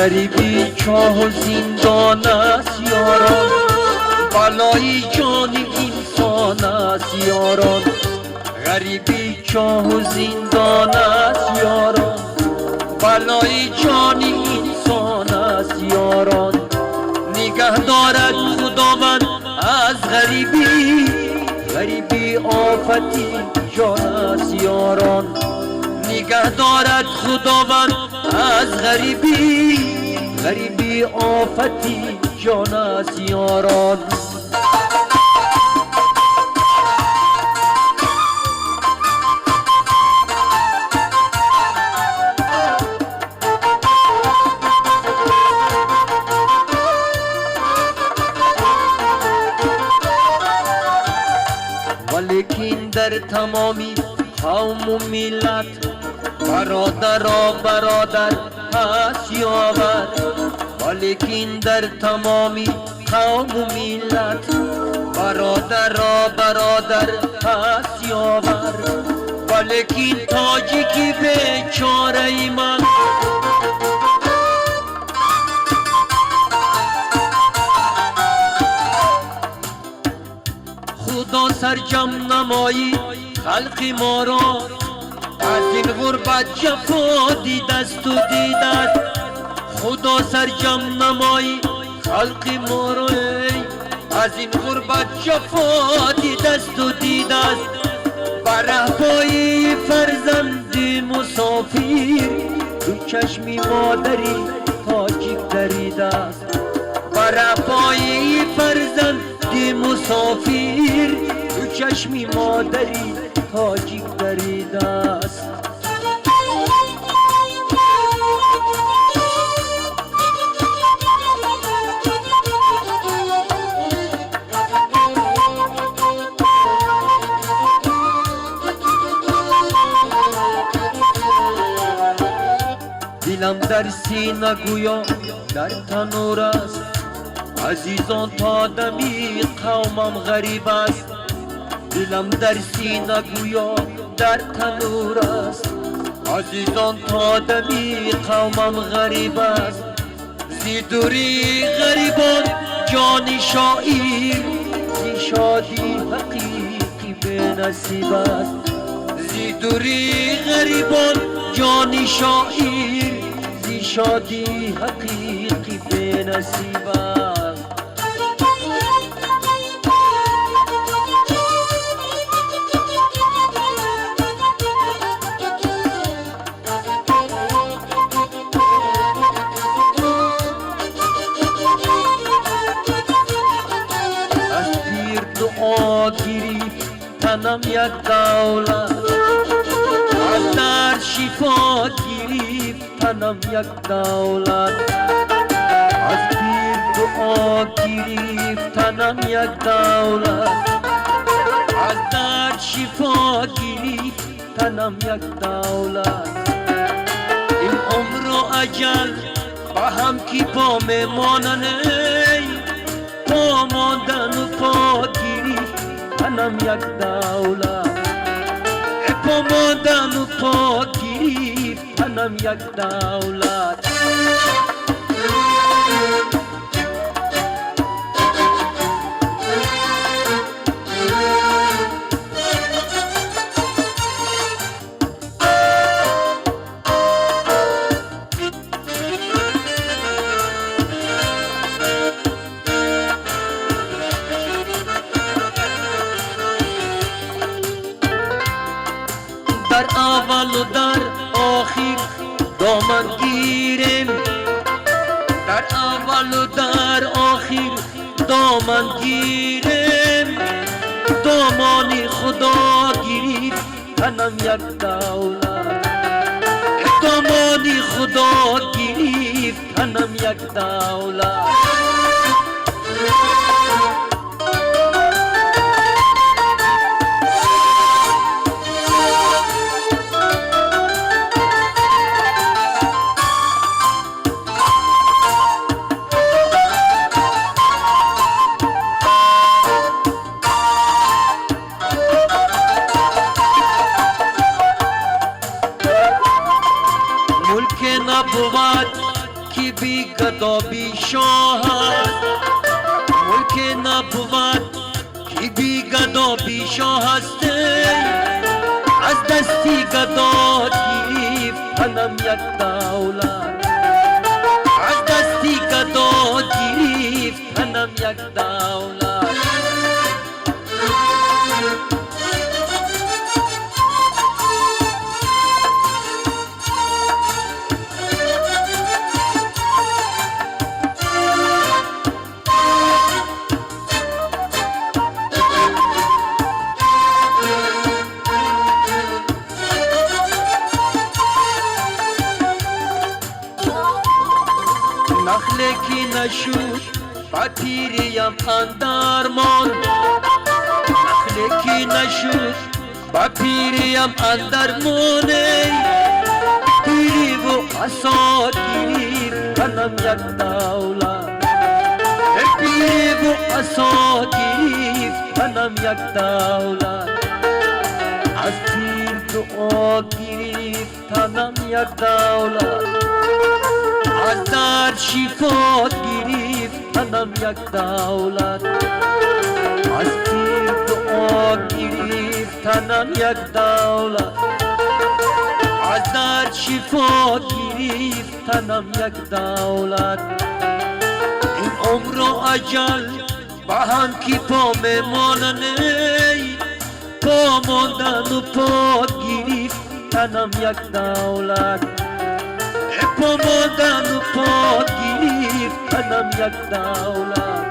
غریبی چاه و زندان است یاران، بلای جان انسان است یاران. غریبی چاه و زندان است یاران، بلای جان انسان است یاران. نگه دارد خداوند از غریبی، غریبی آفتی جان است یاران. نگه دارد خداوند از غریبی، غریبی آفتی جان است یاران. ولیکن در تمامی قوم و ملت برادر و برادر هست یاور. ولیکن در تمامی قوم و ملت برادر و برادر هست یاور. ولیکن تاجیکی بیچاره من خدا سرجم نمایی خلق ما را، از این غربت جفا دیدست و دیدست. خدا سرجم نمایی خلق ما را، از این غربت جفا دیدست و دیدست. بر پای فرزند مسافر رو چشمی مادری تاجیک دریده است. بر پای فرزند مسافر رو چشمی مادری تاجیک دریده است. دلم در سینه گویا در تنور است، عزیزان تا دمی قومم غریب است. دلم در سینه گویا در تنور است، عزیزان تا دمی قومم غریب است. زی دوری غریبان جان شاعر، زی شادی حقیقی به نصیب است. زی دوری غریبان جان شاعر، زی شادی حقیقی به نصیب است. تنم یک دولت از در شفا گریفت، تنم یک دولت از پیر دعا گریفت. تنم یک دولت از در شفا گریفت، تنم یک دولت. این عمر و اجل با هم کی پا میمانن، پا ماندن و پا گریفت، تنم یک دولت. پا ماندن و پا گریفت، تنم یک دولت. در اول و در آخر دامن گیریم، در اول و در آخر دامن گیریم. دامانی خدا گیرید تنم یک دولت، دامانی خدا گیرید تنم یک دولت. که بی گدا بی شاه است ملک نبود که بی گدا بی شاه است از دستی گدا گرفت تنم یک دولت از دستی گدا گرفت تنم یک دولت نخله کی نشود با پیریم اندر مان نخله کی نشود با پیریم اندر مانه پیری و عصا گرفت تنم یک دولت پیری و عصا گرفت تنم یک دولت از پیر دعا گرفت تنم یک دولت از درد شفا گرفت تنم یک دولت از پیر دعا گرفت تنم یک دولت از درد شفا گرفت تنم یک دولت این عمر و اجل با هم کی پا میمانه پا ماندن و پا گرفت تنم یک دولت پا ماندن و پا گرفت تنم یک دولت